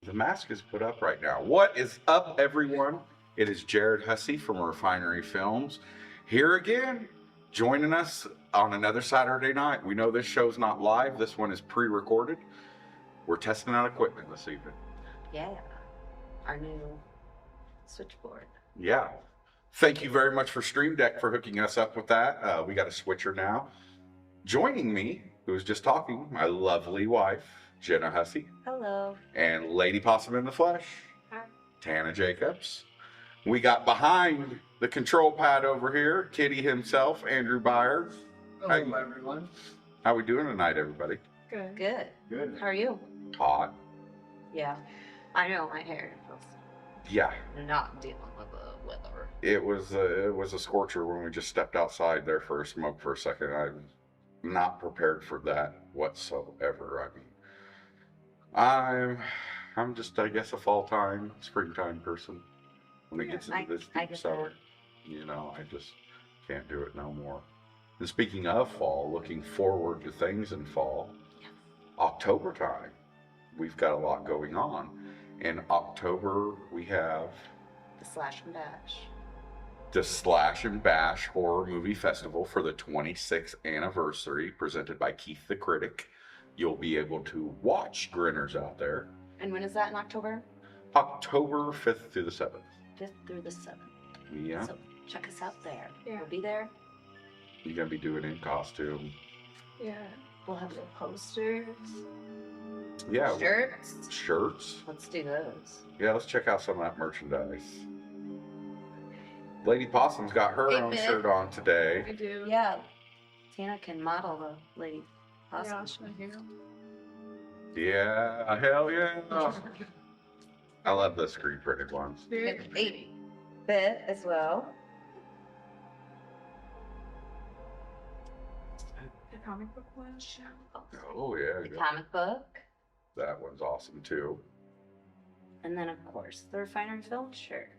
The mask is put up right now. What is up, everyone? It is Jared Hussey from Refinery Films here again, joining us on another Saturday night. We know this show's not live. This one is pre-recorded. We're testing out equipment this evening. Yeah, our new switchboard. Yeah. Thank you very much for Stream Deck for hooking us up with that. We got a switcher now. Joining me, who was just talking, my lovely wife, Jenna Hussey. Hello. And Lady Possum in the Flesh, Hi. Tana Jacobs. We got behind the control pad over here, Kitty himself, Andrew Byers. Hello, everyone. How we doing tonight, everybody? Good. Good. Good. How are you? Hot. Yeah. I know my hair feels Yeah. not dealing with the weather. It was a scorcher when we just stepped outside there for a smoke for a second. I'm not prepared for that whatsoever. I'm just, I guess, a fall time, springtime person. When it gets into this deep summer, I just can't do it no more. And speaking of fall, looking forward to things in fall, October time, we've got a lot going on. In October, we have The Slash and Bash. the Slash and Bash Horror Movie Festival for the 26th anniversary, presented by Keith the Critic. You'll be able to watch Grinners out there. And when is that in October? October 5th through the 7th. 5th through the 7th. Yeah. So check us out there. Yeah. We'll be there. You're going to be doing it in costume. Yeah. We'll have the posters. Yeah. Shirts. Shirts. Let's do those. Yeah, let's check out some of that merchandise. Lady Possum's got her Hey, own babe. shirt on today. I do. Yeah. Tina can model the lady. Yeah, Awesome. I do. Yeah, hell yeah. I love the screen printed ones. Very Good pretty. baby. Bit as well. The comic book one. Oh, yeah. The comic book. That one's awesome too. And then, of course, the Refinery Film shirt.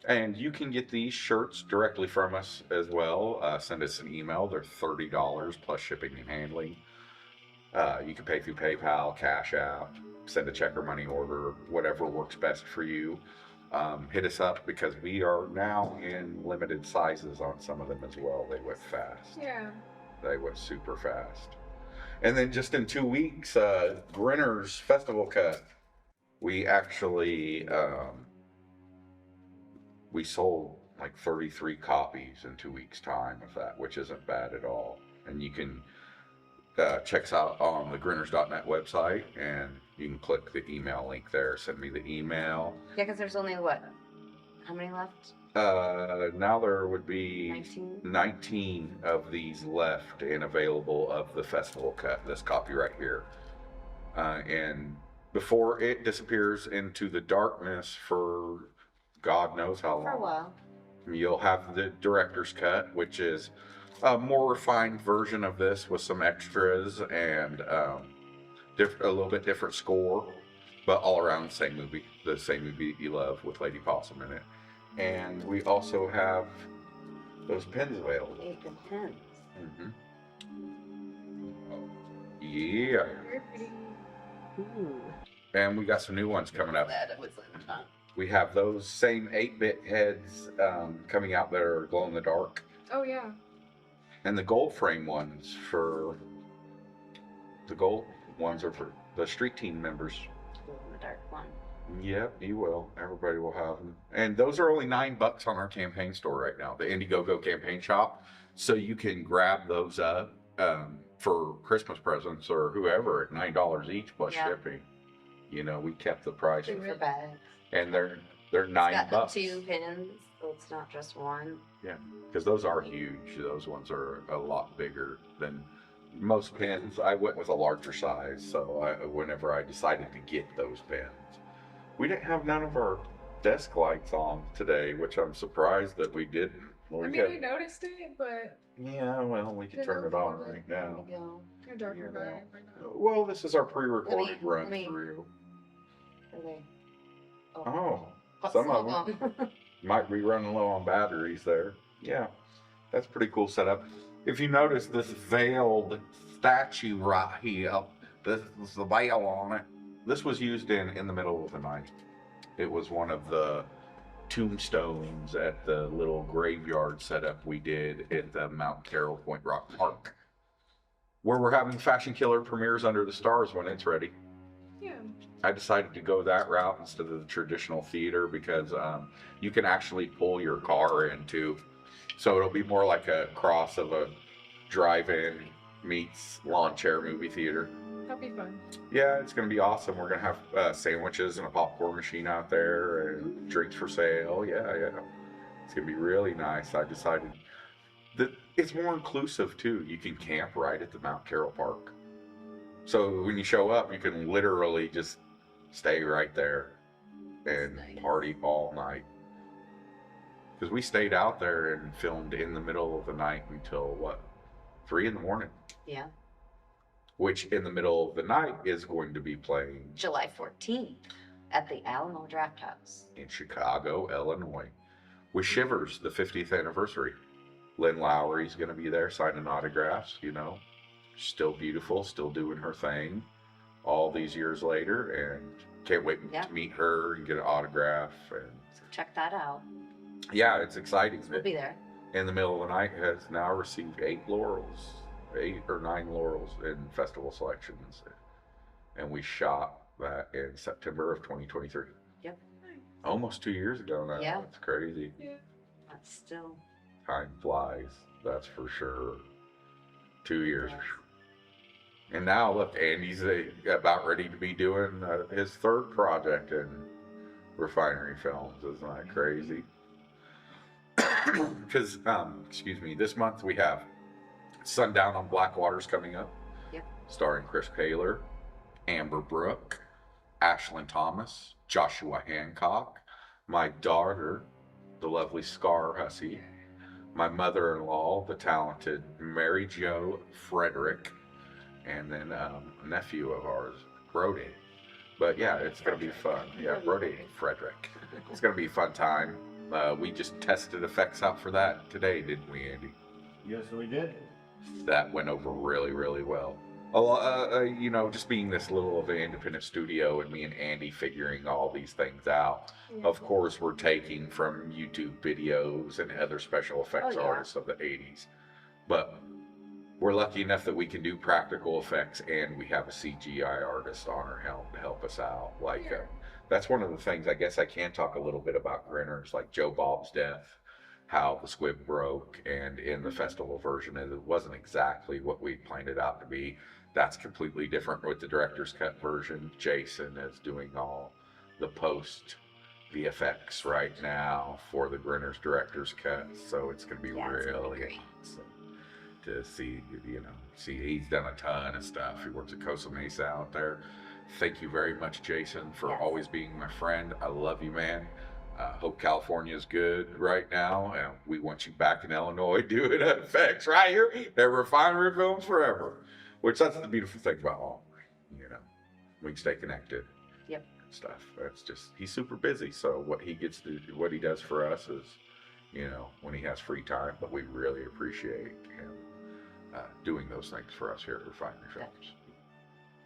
And you can get these shirts directly from us as well. Send us an email. They're $30 plus shipping and handling. You can pay through PayPal, Cash App, send a check or money order, whatever works best for you. Hit us up because we are now in limited sizes on some of them as well. They went fast. Yeah. They went super fast. And then just in 2 weeks, Grinner's Festival Cut. We actually we sold like 33 copies in 2 weeks' time of that, which isn't bad at all. And you can check us out on the grinners.net website, and you can click the email link there. Send me the email. Yeah, because there's only what? How many left? Now there would be 19? 19 of these left and available of the festival cut, this copy right here. And before it disappears into the darkness for God knows how long. For a while. You'll have the director's cut, which is a more refined version of this with some extras and a little bit different score, but all around the same movie that you love with Lady Possum in it. And we also have those pins available. Eight and pens. Yeah. Very pretty. Ooh. And we got some new ones coming up. Glad it was in time. We have those same 8-bit heads coming out that are glow in the dark. Oh yeah. And the gold frame ones are for the street team members. Glow in the dark one. Yep, you will. Everybody will have them. And those are only $9 on our campaign store right now, the Indiegogo campaign shop. So you can grab those up for Christmas presents or whoever at $9 each plus shipping. We kept the price. Two for bags. And they're It's $9. got the 2 pins, so it's not just one. Yeah, because those are huge. Those ones are a lot bigger than most pins. I went with a larger size, so whenever I decided to get those pins. We didn't have none of our desk lights on today, which I'm surprised that we didn't. I mean, we noticed it, but Yeah, well, we can turn it on right now. There you go. a darker vibe right now. Well, this is our pre-recorded run let me- through. Are they? Oh, What's some of them. them? Might be running low on batteries there. Yeah, that's pretty cool setup. If you notice this veiled statue right here, this is the veil on it. This was used in the middle of the night. It was one of the tombstones at the little graveyard setup we did at the Mount Carroll Point Rock Park, where we're having Fashion Killer premieres under the stars when it's ready. Yeah. I decided to go that route instead of the traditional theater because you can actually pull your car in too. So it'll be more like a cross of a drive-in meets lawn chair movie theater. That'll be fun. Yeah, it's going to be awesome. We're going to have sandwiches and a popcorn machine out there and drinks for sale. Yeah, yeah. It's going to be really nice. I decided that it's more inclusive too. You can camp right at the Mount Carroll Park. So when you show up, you can literally just stay right there and party all night. Because we stayed out there and filmed in the middle of the night until what, 3 in the morning. Yeah. Which in the middle of the night is going to be playing July 14th at the Alamo Draft House. in Chicago, Illinois, with Shivers, the 50th anniversary. Lynn Lowry's going to be there signing autographs, you know. Still beautiful, still doing her thing all these years later, and can't wait to meet her and get an autograph. And So check that out. yeah, it's exciting. We'll be there. In the middle of the night has now received 8 or 9 laurels in festival selections, and we shot that in September of 2023. Yep. Almost 2 years ago now. Yeah. It's crazy. Yeah. That's still. Time flies, that's for sure. 2 years. And now look, Andy's about ready to be doing his 3rd project in Refinery Films. Isn't that crazy? Because, excuse me, this month we have Sundown on Blackwater's coming up. Yep. Starring Chris Kaler, Amber Brooke, Ashlyn Thomas, Joshua Hancock, my daughter, the lovely Scar Hussey, my mother-in-law, the talented Mary Jo Frederick, and then a nephew of ours, Brody. But yeah, it's going to be fun. Yeah, Brody Frederick. It's going to be a fun time. We just tested effects out for that today, didn't we, Andy? Yes, we did. That went over really, really well. You know, just being this little of an independent studio and me and Andy figuring all these things out. Yeah. Of course, we're taking from YouTube videos and other special effects Oh, yeah. artists of the 80s. But we're lucky enough that we can do practical effects and we have a CGI artist on our helm to help us out. Like, Yeah. that's one of the things I guess I can talk a little bit about Grinners, like Joe Bob's death, how the squib broke, and in the festival version, it wasn't exactly what we planned it out to be. That's completely different with the director's cut version. Jason is doing all the post VFX right now for the Grinners director's cut, so it's going to be Yeah, it's gonna be really great. awesome to see. He's done a ton of stuff. He works at Costa Mesa out there. Thank you very much, Jason, for Yes. always being my friend. I love you, man. Hope California is good right now, and we want you back in Illinois doing effects right here at Refinery Films forever. Which that's the beautiful thing about all, you know, we can stay connected. Yep. And stuff. That's just, he's super busy, so what he gets to do, what he does for us is, you know, when he has free time. But we really appreciate him doing those things for us here at Refinery Films.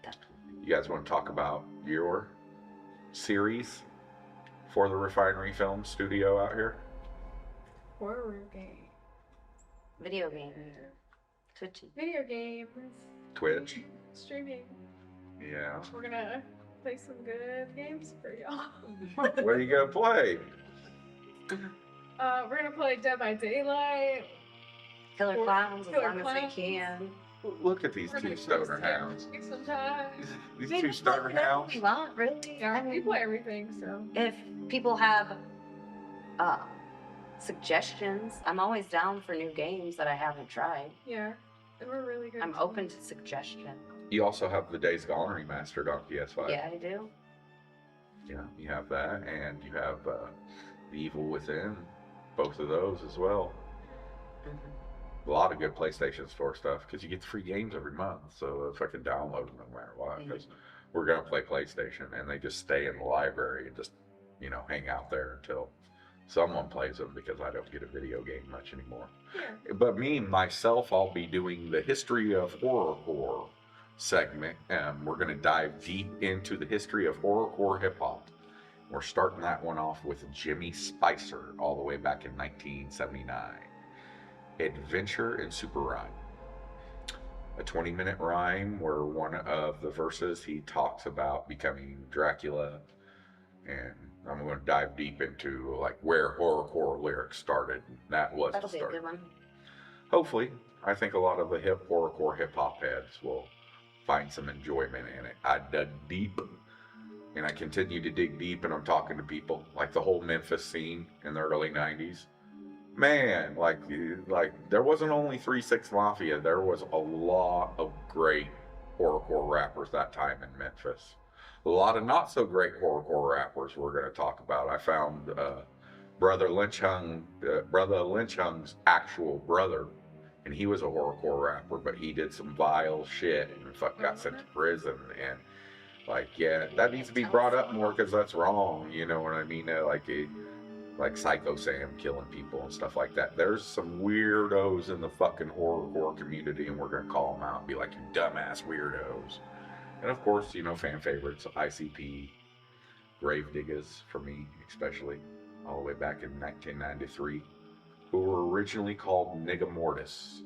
Definitely. You guys want to talk about your series for the Refinery Film studio out here? Horror game. Video game. Twitchy. Video games. Twitch? Streaming. Yeah. We're gonna play some good games for y'all. What are you going to play? We're gonna play Dead by Daylight. Killer Or Clowns as Killer long Clowns. as we can. Look at these We're two gonna stoner play hounds. Sometimes. These We two can stoner play whatever hounds. we want, really. Yeah, I we mean, play everything, so. if people have uh, suggestions, I'm always down for new games that I haven't tried. Yeah. And we're really good. I'm open to suggestion. You also have the Days Gone remastered on PS5. Yeah, I do. Yeah, you have that, and you have The Evil Within, both of those as well. Mhm. A lot of good PlayStation Store stuff because you get the free games every month. So if I can download them no matter what, because we're gonna play PlayStation, and they just stay in the library and just, you know, hang out there until someone plays them because I don't get a video game much anymore. Yeah. But me myself, I'll be doing the history of horrorcore segment. We're going to dive deep into the history of horrorcore hip hop. We're starting that one off with Jimmy Spicer, all the way back in 1979. Adventure in Super Rhyme. A 20-minute rhyme where one of the verses he talks about becoming Dracula, and I'm going to dive deep into like where horrorcore lyrics started. That was That'll the be a start. good one. Hopefully, I think a lot of the horrorcore hip hop heads will find some enjoyment in it. I dug deep, and I continue to dig deep, and I'm talking to people like the whole Memphis scene in the early '90s. Man, like there wasn't only 3-6 Mafia. There was a lot of great horrorcore rappers that time in Memphis. A lot of not so great horrorcore rappers we're going to talk about. I found Brother Lynch Hung's actual brother, and he was a horrorcore rapper, but he did some vile shit and got sent to prison. And like, yeah, that needs to be brought up more because that's wrong. You know what I mean? Like Psycho Sam killing people and stuff like that. There's some weirdos in the fucking horrorcore community, and we're gonna call them out and be like, you dumbass weirdos. And of course, you know, fan favorites, ICP, Gravediggers for me, especially, all the way back in 1993, who were originally called Nigga Mortis.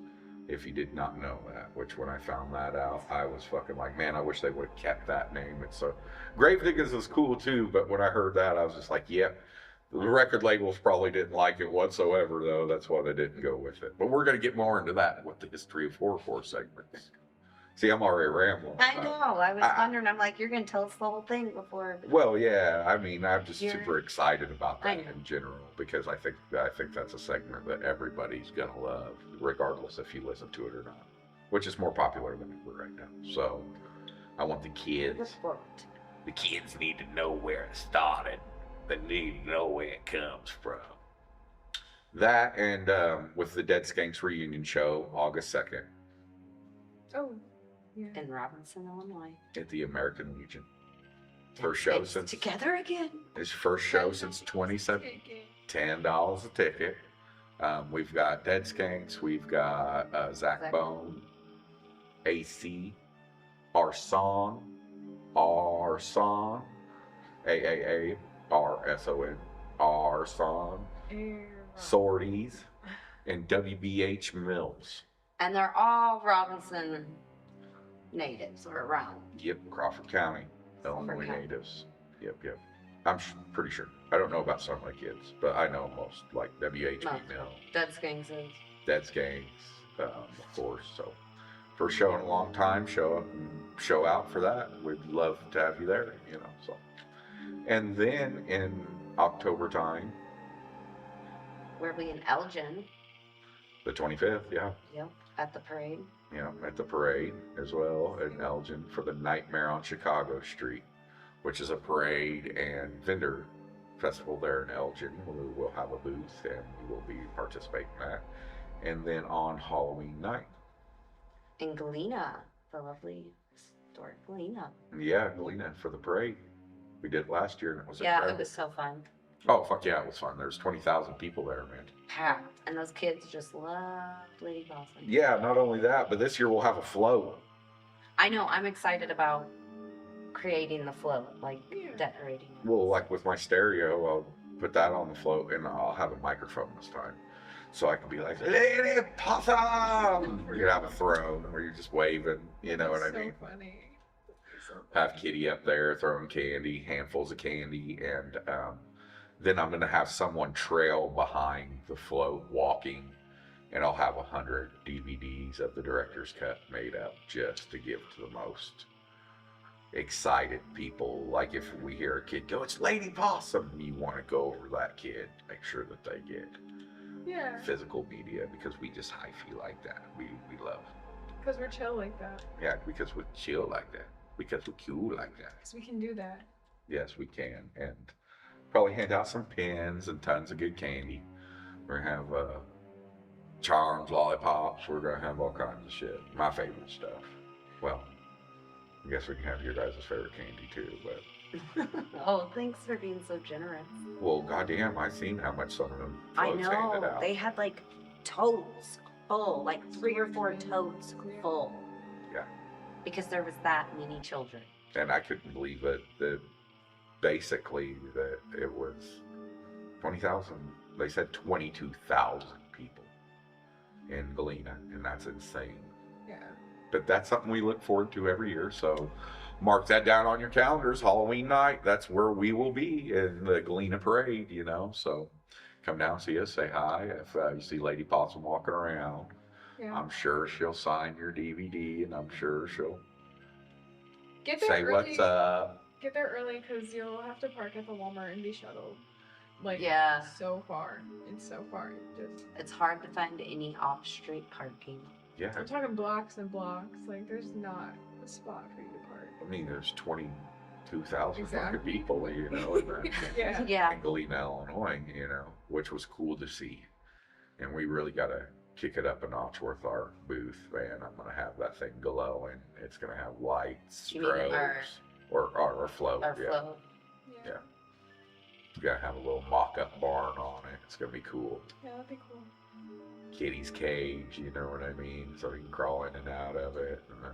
If you did not know that, which when I found that out, I was fucking like, man, I wish they would have kept that name. It's so Gravediggers is cool too, but when I heard that, I was just like, yep. Yeah. The record labels probably didn't like it whatsoever, though. That's why they didn't go with it. But we're going to get more into that with the history of horrorcore segments. See, I'm already rambling. I know. I was wondering. I'm like, you're going to tell us the whole thing before. Well, yeah. I mean, I'm just super excited about that in general because I think that's a segment that everybody's going to love, regardless if you listen to it or not, which is more popular than ever right now. So I want the kids. The kids need to know where it started. They need to know where it comes from. That and with the Dead Skanks reunion show, August 2nd. Oh, yeah. In Robinson, Illinois. At the American Legion. First show since... Together again? His first show since 27. $10 a ticket. We've got Dead Skanks. We've got Zach Bone. AC. Our Song. AAA. RSON, our song, Sorties, and WBH Mills. And they're all Robinson natives or around. Yep, Crawford County, Illinois natives. Yep. I'm pretty sure. I don't know about some of my kids, but I know most, like WHB Mills. Dead Skanks is. Dead Skanks, of course. So, first show in a long time, show up and show out for that. We'd love to have you there, you know, so. And then in October time. We'll be in Elgin. The 25th, yeah. Yep, at the parade. Yeah, at the parade as well in Elgin for the Nightmare on Chicago Street, which is a parade and vendor festival there in Elgin. We will have a booth and we will be participating in that. And then on Halloween night. In Galena, the lovely historic Galena. Yeah, Galena for the parade. We did it last year and it was incredible. It was so fun. Oh, fuck yeah, it was fun. There's 20,000 people there, man. Packed. And those kids just loved Lady Blossom. Yeah, not only that, but this year we'll have a float. I know. I'm excited about creating the float, like decorating it. Well, like with my stereo, I'll put that on the float and I'll have a microphone this time. So I can be like, Lady Possum! You can have a throne where you're just waving, you know what I mean? So funny. Have Kitty up there throwing candy, handfuls of candy, and then I'm going to have someone trail behind the float walking, and I'll have 100 DVDs of the director's cut made up just to give to the most excited people. Like if we hear a kid go, it's Lady Possum, you want to go over that kid, make sure that they get physical media because we just hyphy like that. We love. Because we're chill like that. Yeah, because we're chill like that. Because we're cool like that. Because we can do that. Yes, we can. And probably hand out some pins and tons of good candy. We're going to have charms, lollipops. We're going to have all kinds of shit. My favorite stuff. Well, I guess we can have your guys' favorite candy too, but... Oh, thanks for being so generous. Well, goddamn, I seen how much some of them floats handed out. I know. They had like totes full, like 3 or 4 totes full. Yeah. because there was that many children. And I couldn't believe it. That basically that it was 20,000. They said 22,000 people in Galena, and that's insane. Yeah. But that's something we look forward to every year. So mark that down on your calendars. Halloween night, that's where we will be in the Galena Parade, you know. So come down, see us, say hi. If you see Lady Possum walking around, Yeah. I'm sure she'll sign your DVD, and I'm sure she'll Get there say early. what's up. Get there early because you'll have to park at the Walmart and be shuttled. Like, Yeah. so far. It's so far. It's hard to find any off-street parking. Yeah, I'm talking blocks and blocks. Like, there's not a spot for you to park. I mean, there's 22,000 Exactly. people, you know, in, that, Yeah. Yeah. in Galena, Illinois, you know, which was cool to see. And we really got to kick it up a notch with our booth, man. I'm going to have that thing glowing. It's going to have lights, You mean strobes, or float. Our Yeah. flow. Yeah. It's going to have a little mock-up barn on it. It's going to be cool. Yeah, that'd be cool. Kitty's cage, you know what I mean? So you can crawl in and out of it. And then,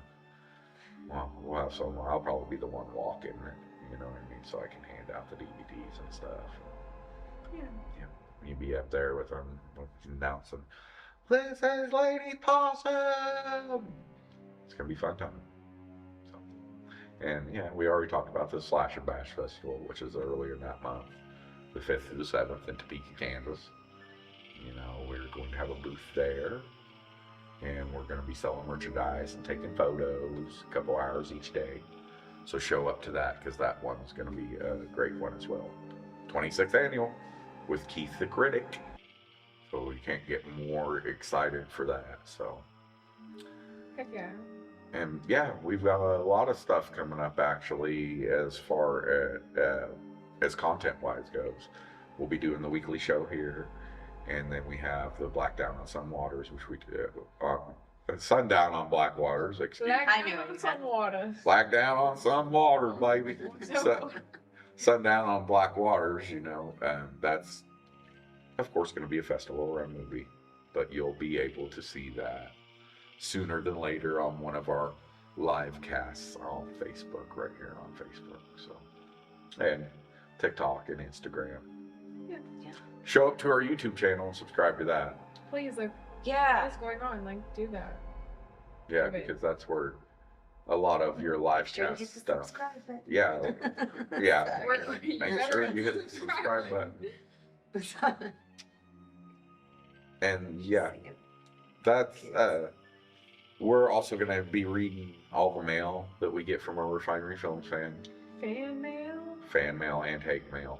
well, we'll have some. I'll probably be the one walking, you know what I mean? So I can hand out the DVDs and stuff. Yeah. You be up there with them announcing, "This is Lady Possum." It's gonna be fun time. So, and yeah, we already talked about the Slash and Bash Festival, which is earlier in that month, the 5th through the 7th in Topeka, Kansas. You know, we're going to have a booth there, and we're going to be selling merchandise and taking photos a couple hours each day. So show up to that, because that one's going to be a great one as well. 26th annual with Keith the Critic. So you can't get more excited for that. So, Heck yeah. and yeah, we've got a lot of stuff coming up actually as far as content wise goes. We'll be doing the weekly show here. And then we have the Black Down on Some Waters, which we do. Sundown on Black Waters, excuse me. I knew it. Some water. Black Down on Some Waters, baby. Sundown on Black Waters, you know. That's, of course, going to be a festival or a movie. But you'll be able to see that sooner than later on one of our live casts on Facebook, right here on Facebook. So, and TikTok and Instagram. Yeah. Show up to our YouTube channel and subscribe to that. Please, like, Yeah. what's going on? Like, do that. Yeah, Okay. because that's where a lot of your live Sure you cast hit the stuff. subscribe button. Yeah, yeah. Sorry. Make sure you hit the subscribe button. And yeah, that's we're also gonna be reading all the mail that we get from our Refinery Films Fan mail? fan mail and hate mail.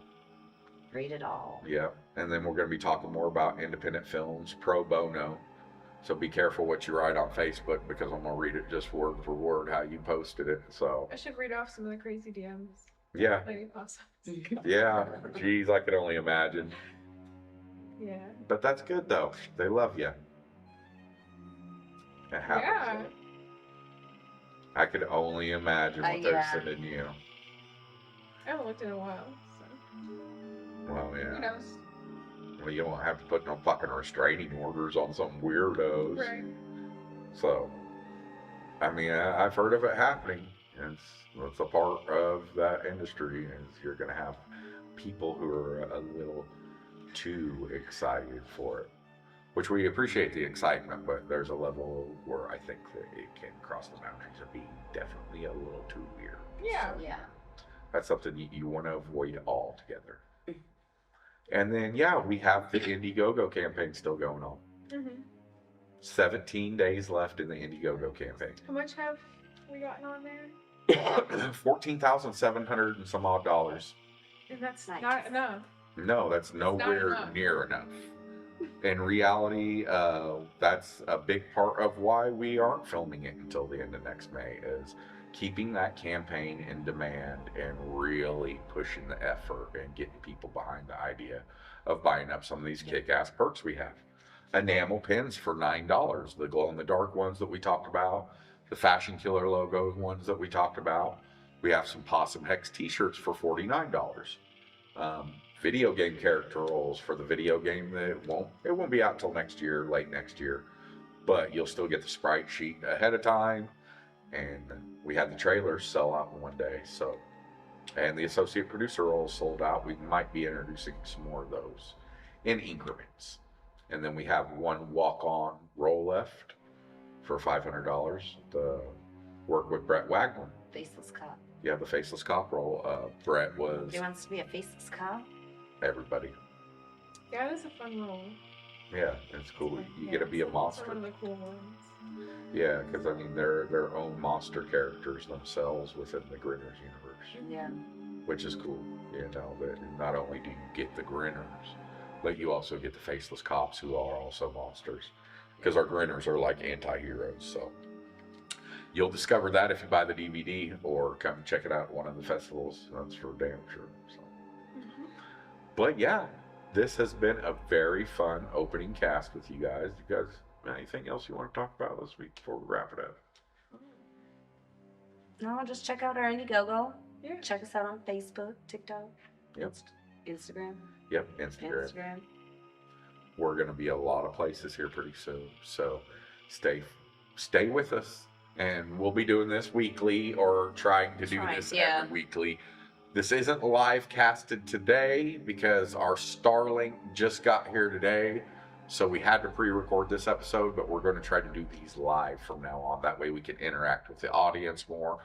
Read it all. Yeah, and then we're gonna be talking more about independent films pro bono. So be careful what you write on Facebook, because I'm gonna read it just word for word how you posted it. So I should read off some of the crazy DMs. yeah, Lady Possum. yeah. Geez, I could only imagine. Yeah. But that's good though. They love you. It happens. Yeah. I could only imagine what they're yeah. sending you. I haven't looked in a while, so Well, who yeah. knows? Well, you don't have to put no fucking restraining orders on some weirdos. Right. So, I mean, I've heard of it happening. It's a part of that industry, is you're going to have people who are a little too excited for it. Which we appreciate the excitement, but there's a level where I think that it can cross the boundaries of being definitely a little too weird. Yeah. Yeah. That's something you want to avoid altogether. And then, yeah, we have the Indiegogo campaign still going on. Mm-hmm. 17 days left in the Indiegogo campaign. How much have we gotten on there? $14,700 and some odd dollars. And that's Nice. not enough. No, that's nowhere enough. near enough. In reality, that's a big part of why we aren't filming it until the end of next May, is keeping that campaign in demand and really pushing the effort and getting people behind the idea of buying up some of these kick-ass perks we have. Enamel pins for $9, the glow-in-the-dark ones that we talked about, the Fashion Killer logo ones that we talked about. We have some Possum Hex t-shirts for $49. Video game character roles for the video game that it won't be out till next year, late next year, but you'll still get the sprite sheet ahead of time. and we had the trailers sell out in one day. So, and the associate producer role sold out. We might be introducing some more of those in increments. And then we have one walk-on role left for $500 to work with Brett Wagner. Faceless cop. Yeah, the faceless cop role. Brett was He wants to be a faceless cop. everybody. Yeah, that's a fun role. Yeah, it's cool. You Yeah, get to be a it's monster. one of the cool ones. Yeah, because I mean, they're their own monster characters themselves within the Grinners universe, Yeah. which is cool. You know, that not only do you get the Grinners, but you also get the faceless cops who are also monsters. Because our Grinners are like anti-heroes, so you'll discover that if you buy the DVD or come check it out at one of the festivals. That's for damn sure. So. But yeah, this has been a very fun opening cast with you guys. You guys, anything else you want to talk about this week before we wrap it up? No, just check out our Indiegogo. Yeah. Check us out on Facebook, TikTok, Yep. Instagram. Yep, Instagram. Instagram. We're going to be a lot of places here pretty soon, so stay with us, and we'll be doing this weekly or trying to do this every weekly. This isn't live casted today because our Starlink just got here today, so we had to pre-record this episode, but we're going to try to do these live from now on. That way we can interact with the audience more,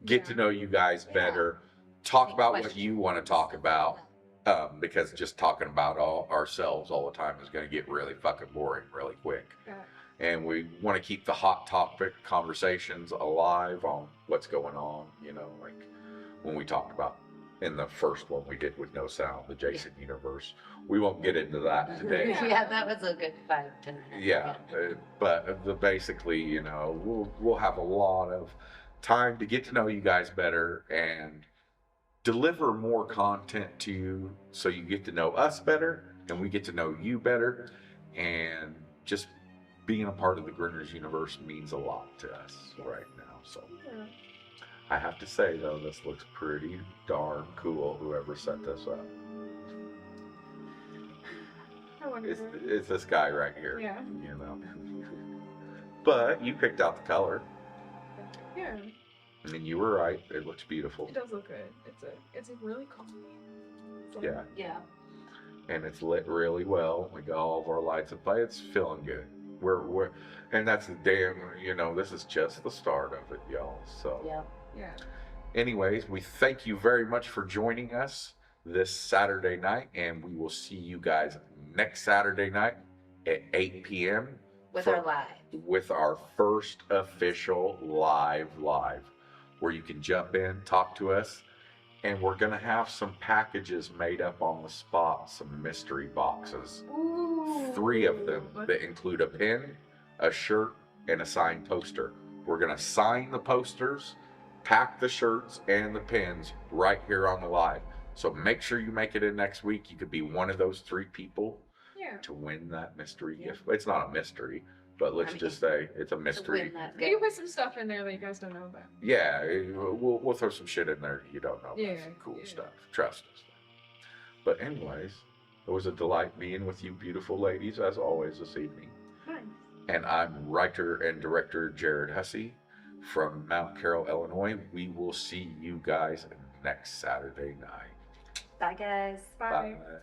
get to know you guys better, talk about what you want to talk about. Because just talking about ourselves all the time is going to get really fucking boring really quick. Yeah. And we want to keep the hot topic conversations alive on what's going on. You know, like when we talked about in the first one we did with no sound, the Jason universe. We won't get into that today. Yeah, that was a good 5-10 minutes. Yeah, but basically, you know, we'll have a lot of time to get to know you guys better and deliver more content to you so you get to know us better and we get to know you better. And just being a part of the Grinners universe means a lot to us right now. So I have to say, though, this looks pretty darn cool, whoever set this up. I wonder. It's this guy right here. Yeah. You know. But you picked out the color. Yeah. I mean, you were right. It looks beautiful. It does look good. It's a really cozy. Yeah. Yeah. And it's lit really well. We got all of our lights in play. It's feeling good. We're and that's the damn, you know, this is just the start of it, y'all. So Yeah. anyways, we thank you very much for joining us this Saturday night, and we will see you guys next Saturday night at 8 p.m. With our live. With our first official live, where you can jump in, talk to us, and we're going to have some packages made up on the spot, some mystery boxes. Ooh. 3 of them that include a pin, a shirt, and a signed poster. We're going to sign the posters, pack the shirts and the pins right here on the live. So make sure you make it in next week. You could be one of those 3 people to win that mystery gift. It's not a mystery, but let's just say it's a mystery. You can put some stuff in there that you guys don't know about. Yeah, we'll throw some shit in there you don't know about. Yeah, Some cool stuff. Trust us. But anyways, it was a delight being with you beautiful ladies as always this evening. Nice. And I'm writer and director Jared Hussey from Mount Carroll, Illinois. We will see you guys next Saturday night. Bye, guys. Bye. Bye.